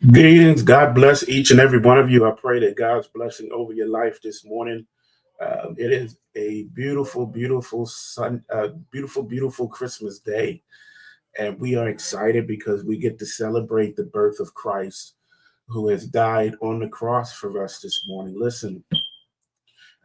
Greetings. God bless each and every one of you. I pray that God's blessing over your life this morning. It is a beautiful, beautiful Christmas day, and we are excited because we get to celebrate the birth of Christ, who has died on the cross for us this morning. Listen,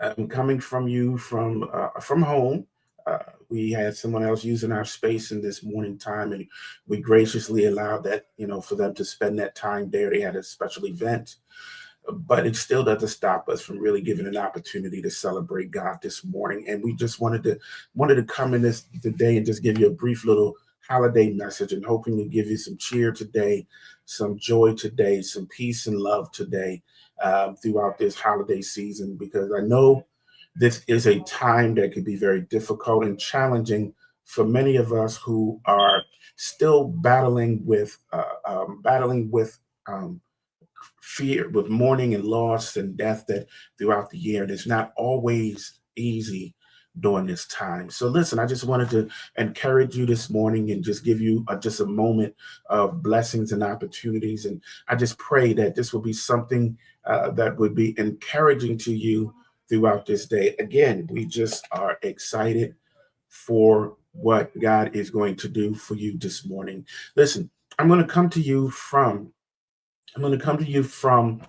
I'm coming from you from home. Uh, we had someone else using our space in this morning time, and we graciously allowed that, for them to spend that time there. They had a special event, but it still doesn't stop us from really giving an opportunity to celebrate God this morning. And we just wanted to come in this today and just give you a brief little holiday message, and hoping to give you some cheer today, some joy today, some peace and love today, throughout this holiday season, because I know this is a time that could be very difficult and challenging for many of us who are still battling with fear, with mourning and loss and death that throughout the year. And it's not always easy during this time. So listen, I just wanted to encourage you this morning and just give you just a moment of blessings and opportunities. And I just pray that this will be something that would be encouraging to you throughout this day. Again, we just are excited for what God is going to do for you this morning. Listen, I'm going to come to you from I'm going to come to you from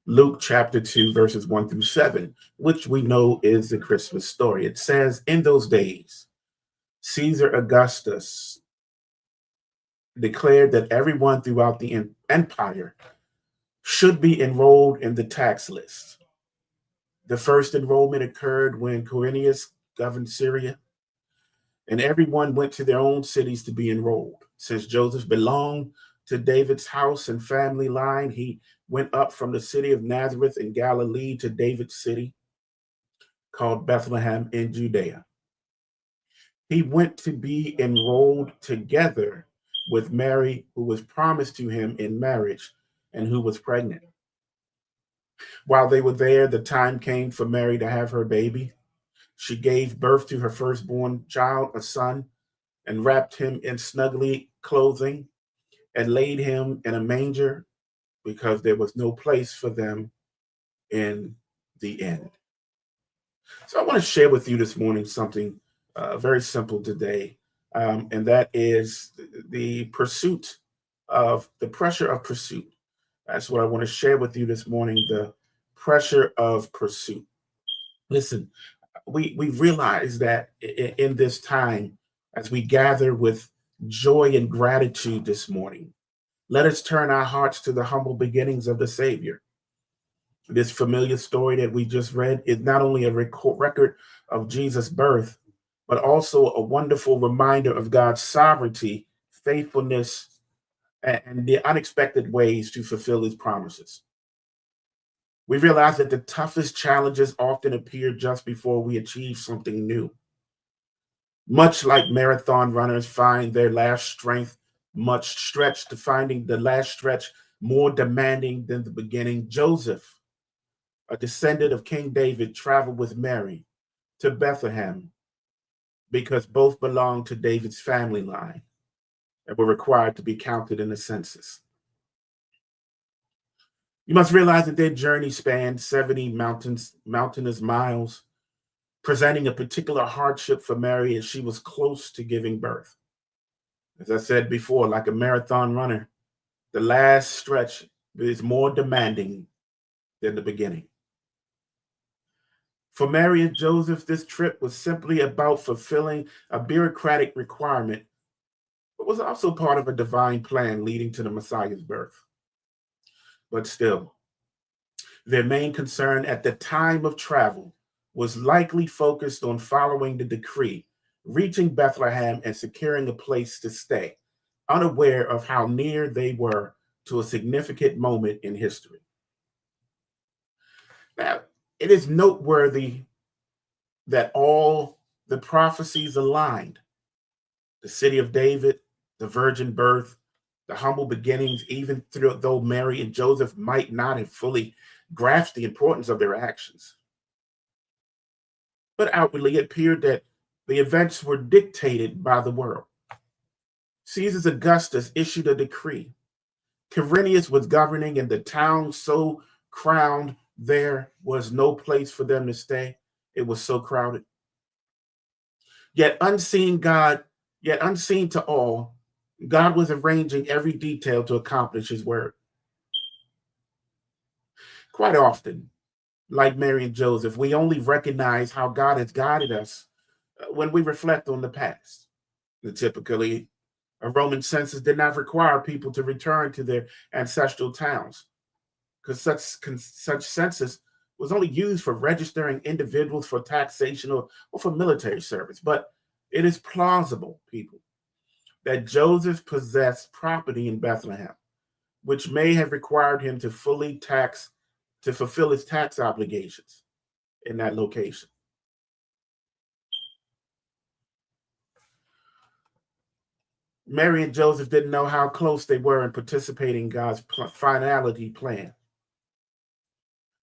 Luke chapter 2, verses 1 through 7, which we know is the Christmas story. It says, "In those days, Caesar Augustus declared that everyone throughout the empire should be enrolled in the tax list. The first enrollment occurred when Quirinius governed Syria, and everyone went to their own cities to be enrolled. Since Joseph belonged to David's house and family line, he went up from the city of Nazareth in Galilee to David's city called Bethlehem in Judea. He went to be enrolled together with Mary, who was promised to him in marriage and who was pregnant. While they were there, the time came for Mary to have her baby. She gave birth to her firstborn child, a son, and wrapped him in snuggly clothing and laid him in a manger because there was no place for them in the inn." So I want to share with you this morning something very simple today, and that is the pursuit of the pressure of pursuit. That's what I want to share with you this morning, the pressure of pursuit. Listen, we realize that in this time, as we gather with joy and gratitude this morning, let us turn our hearts to the humble beginnings of the Savior. This familiar story that we just read is not only a record of Jesus' birth, but also a wonderful reminder of God's sovereignty, faithfulness, and the unexpected ways to fulfill his promises. We realize that the toughest challenges often appear just before we achieve something new. Much like marathon runners find their last strength much stretched to finding the last stretch more demanding than the beginning, Joseph, a descendant of King David, traveled with Mary to Bethlehem because both belonged to David's family line and were required to be counted in the census. You must realize that their journey spanned 70 mountainous miles, presenting a particular hardship for Mary as she was close to giving birth. As I said before, like a marathon runner, the last stretch is more demanding than the beginning. For Mary and Joseph, this trip was simply about fulfilling a bureaucratic requirement, but was also part of a divine plan leading to the Messiah's birth. But still, their main concern at the time of travel was likely focused on following the decree, reaching Bethlehem, and securing a place to stay, unaware of how near they were to a significant moment in history. Now, it is noteworthy that all the prophecies aligned: the city of David, the virgin birth, the humble beginnings, even though Mary and Joseph might not have fully grasped the importance of their actions. But outwardly, it appeared that the events were dictated by the world. Caesar Augustus issued a decree Quirinius was governing in the town so crowded there was no place for them to stay. It was so crowded. Yet unseen to all, God was arranging every detail to accomplish his word. Quite often, like Mary and Joseph, we only recognize how God has guided us when we reflect on the past. Typically, a Roman census did not require people to return to their ancestral towns, because such census was only used for registering individuals for taxation or for military service. But it is plausible, people, that Joseph possessed property in Bethlehem, which may have required him to fulfill his tax obligations in that location. Mary and Joseph didn't know how close they were in participating in God's finality plan.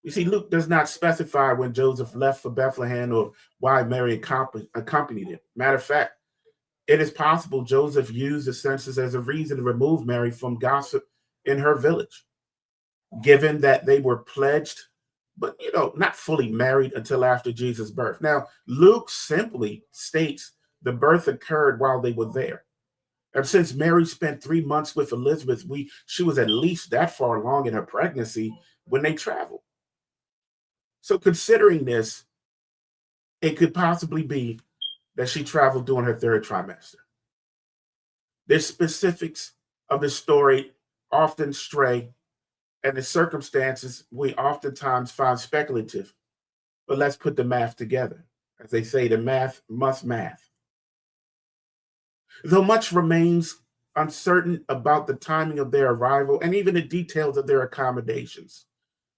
You see, Luke does not specify when Joseph left for Bethlehem or why Mary accompanied him. Matter of fact, it is possible Joseph used the census as a reason to remove Mary from gossip in her village, given that they were pledged, but not fully married until after Jesus' birth. Now, Luke simply states the birth occurred while they were there. And since Mary spent 3 months with Elizabeth, she was at least that far along in her pregnancy when they traveled. So considering this, it could possibly be that she traveled during her third trimester. The specifics of the story often stray, and the circumstances we oftentimes find speculative. But let's put the math together. As they say, the math must math. Though much remains uncertain about the timing of their arrival and even the details of their accommodations,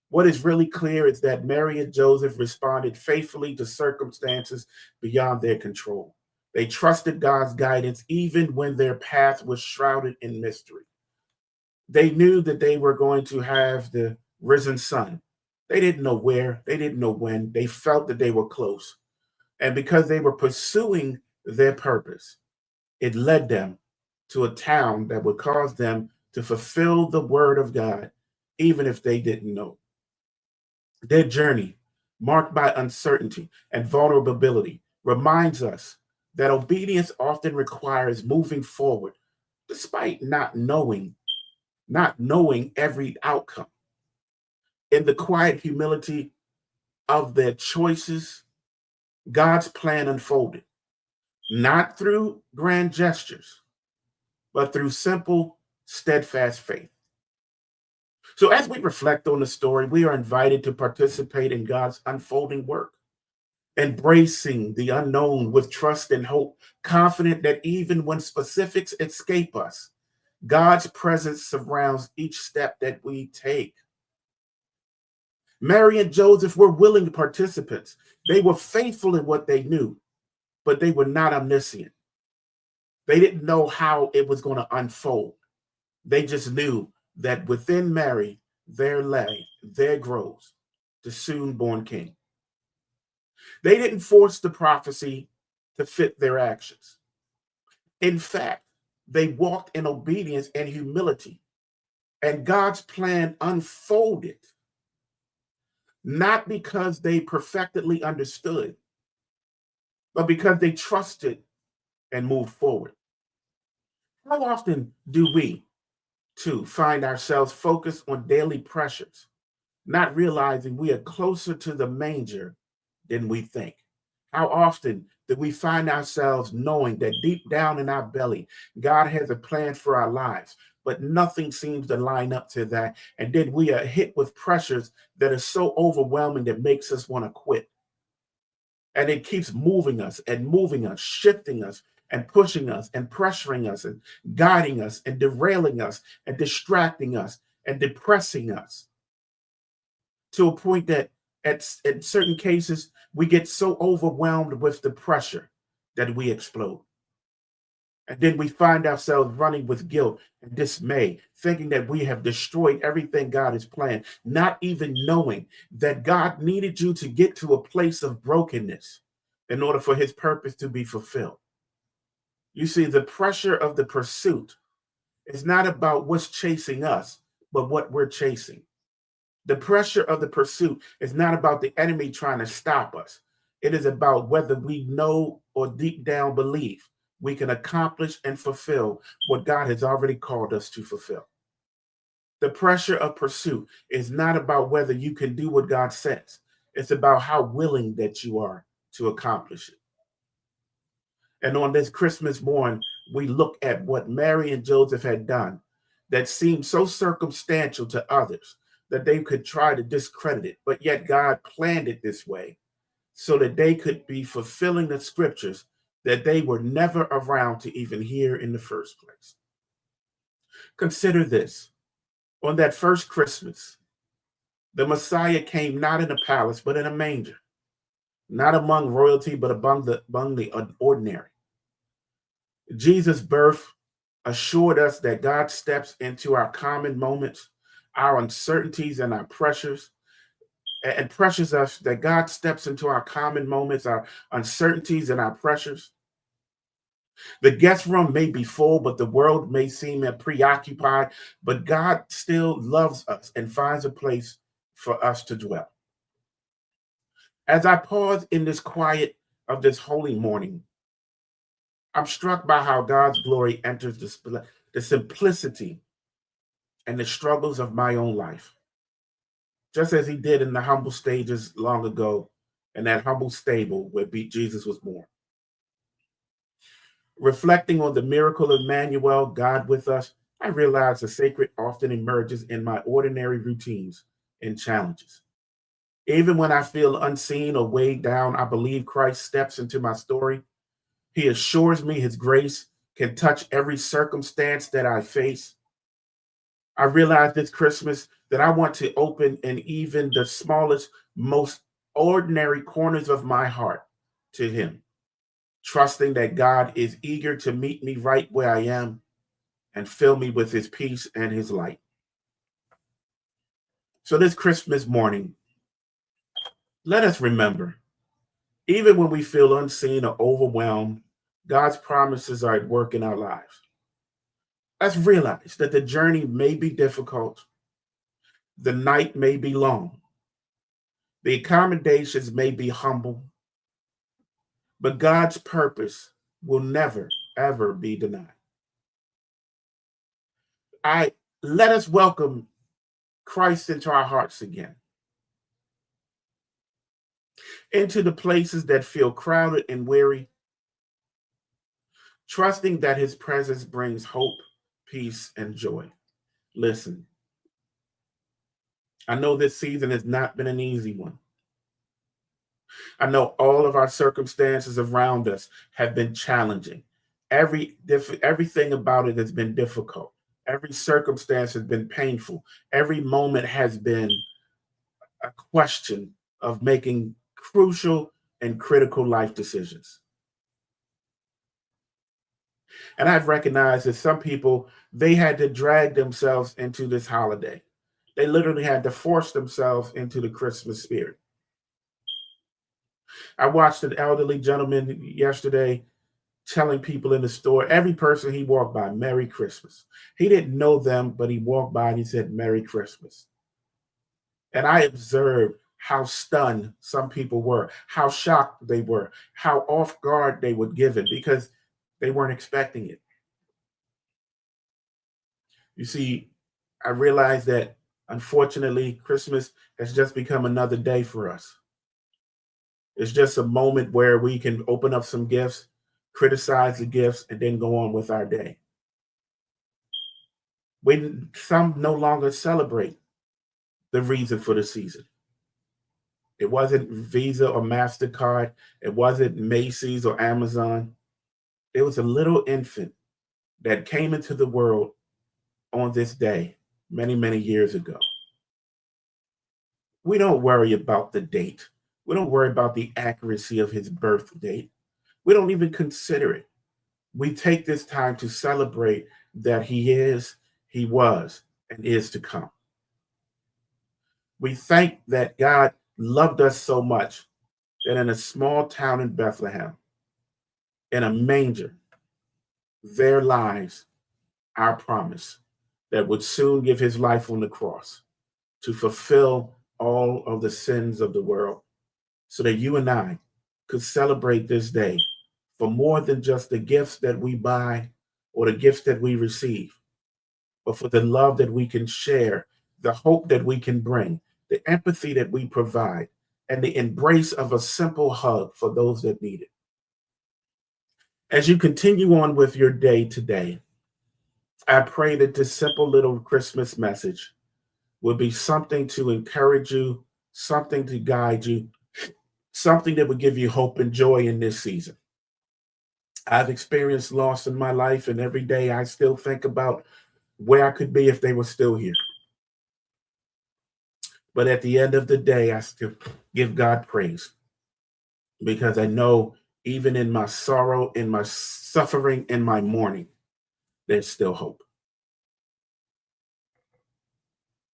what is really clear is that Mary and Joseph responded faithfully to circumstances beyond their control. They trusted God's guidance even when their path was shrouded in mystery. They knew that they were going to have the risen son. They didn't know where, they didn't know when. They felt that they were close. And because they were pursuing their purpose, it led them to a town that would cause them to fulfill the word of God, even if they didn't know. Their journey, marked by uncertainty and vulnerability, reminds us that obedience often requires moving forward despite not knowing every outcome. In the quiet humility of their choices, God's plan unfolded, not through grand gestures, but through simple, steadfast faith. So as we reflect on the story, we are invited to participate in God's unfolding work, embracing the unknown with trust and hope, confident that even when specifics escape us, God's presence surrounds each step that we take. Mary and Joseph were willing participants. They were faithful in what they knew, but they were not omniscient. They didn't know how it was going to unfold. They just knew that within Mary, there grows the soon-born king. They didn't force the prophecy to fit their actions. In fact, they walked in obedience and humility, and God's plan unfolded, not because they perfectly understood, but because they trusted and moved forward. How often do we, too, find ourselves focused on daily pressures, not realizing we are closer to the manger than we think? How often do we find ourselves knowing that deep down in our belly, God has a plan for our lives, but nothing seems to line up to that? And then we are hit with pressures that are so overwhelming that makes us want to quit. And it keeps moving us, shifting us, and pushing us, and pressuring us, and guiding us, and derailing us, and distracting us, and depressing us, to a point that in certain cases, we get so overwhelmed with the pressure that we explode. And then we find ourselves running with guilt and dismay, thinking that we have destroyed everything God has planned, not even knowing that God needed you to get to a place of brokenness in order for his purpose to be fulfilled. You see, the pressure of the pursuit It's not about what's chasing us, but what we're chasing. The pressure of the pursuit is not about the enemy trying to stop us. It is about whether we know or deep down believe we can accomplish and fulfill what God has already called us to fulfill. The pressure of pursuit is not about whether you can do what God says. It's about how willing that you are to accomplish it. And on this Christmas morn, we look at what Mary and Joseph had done that seemed so circumstantial to others that they could try to discredit it. But yet God planned it this way so that they could be fulfilling the scriptures that they were never around to even hear in the first place. Consider this. On that first Christmas, the Messiah came not in a palace, but in a manger, not among royalty, but among the ordinary. Jesus' birth assured us that God steps into our common moments, our uncertainties, and our pressures, and pressures us that God steps into our common moments, our uncertainties, and our pressures. The guest room may be full, but the world may seem preoccupied, but God still loves us and finds a place for us to dwell. As I pause in this quiet of this holy morning, I'm struck by how God's glory enters the simplicity and the struggles of my own life, just as he did in the humble stages long ago in that humble stable where Jesus was born. Reflecting on the miracle of Emmanuel, God with us, I realize the sacred often emerges in my ordinary routines and challenges. Even when I feel unseen or weighed down, I believe Christ steps into my story. He assures me his grace can touch every circumstance that I face. I realize this Christmas that I want to open in even the smallest, most ordinary corners of my heart to him, trusting that God is eager to meet me right where I am and fill me with his peace and his light. So this Christmas morning, let us remember, even when we feel unseen or overwhelmed, God's promises are at work in our lives. Let's realize that the journey may be difficult, the night may be long, the accommodations may be humble, but God's purpose will never, ever be denied. Let us welcome Christ into our hearts again, into the places that feel crowded and weary, trusting that his presence brings hope, peace, and joy. Listen, I know this season has not been an easy one. I know all of our circumstances around us have been challenging. Everything about it has been difficult. Every circumstance has been painful. Every moment has been a question of making crucial and critical life decisions. And I've recognized that some people, they had to drag themselves into this holiday. They literally had to force themselves into the Christmas spirit. I watched an elderly gentleman yesterday telling people in the store, every person he walked by, Merry Christmas. He didn't know them, but he walked by and he said, Merry Christmas. And I observed how stunned some people were, how shocked they were, how off guard they were given because they weren't expecting it. You see, I realized that unfortunately, Christmas has just become another day for us. It's just a moment where we can open up some gifts, criticize the gifts, and then go on with our day. Some no longer celebrate the reason for the season. It wasn't Visa or MasterCard. It wasn't Macy's or Amazon. It was a little infant that came into the world on this day many, many years ago. We don't worry about the date. We don't worry about the accuracy of his birth date. We don't even consider it. We take this time to celebrate that he is, he was, and is to come. We thank that God loved us so much that in a small town in Bethlehem, in a manger, there lies our promise, that would soon give his life on the cross to fulfill all of the sins of the world, so that you and I could celebrate this day for more than just the gifts that we buy or the gifts that we receive, but for the love that we can share, the hope that we can bring, the empathy that we provide, and the embrace of a simple hug for those that need it. As you continue on with your day today, I pray that this simple little Christmas message will be something to encourage you, something to guide you, something that would give you hope and joy in this season. I've experienced loss in my life, and every day I still think about where I could be if they were still here. But at the end of the day, I still give God praise, because I know even in my sorrow, in my suffering, in my mourning, there's still hope.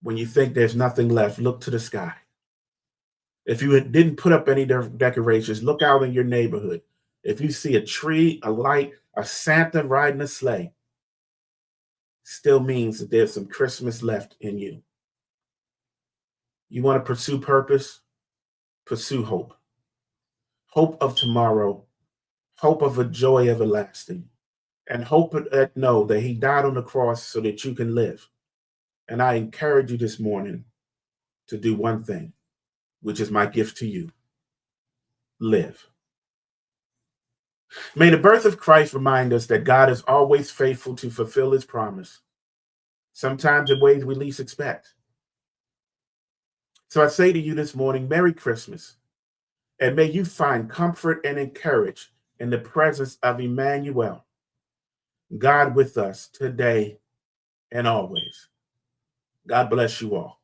When you think there's nothing left, look to the sky. If you didn't put up any decorations, look out in your neighborhood. If you see a tree, a light, a Santa riding a sleigh, still means that there's some Christmas left in you. You want to pursue purpose? Pursue hope. Hope of tomorrow, hope of a joy everlasting, and hope that know that he died on the cross so that you can live. And I encourage you this morning to do one thing, which is my gift to you: live. May the birth of Christ remind us that God is always faithful to fulfill his promise, sometimes in ways we least expect. So I say to you this morning, Merry Christmas, and may you find comfort and encouragement in the presence of Emmanuel, God with us today and always. God bless you all.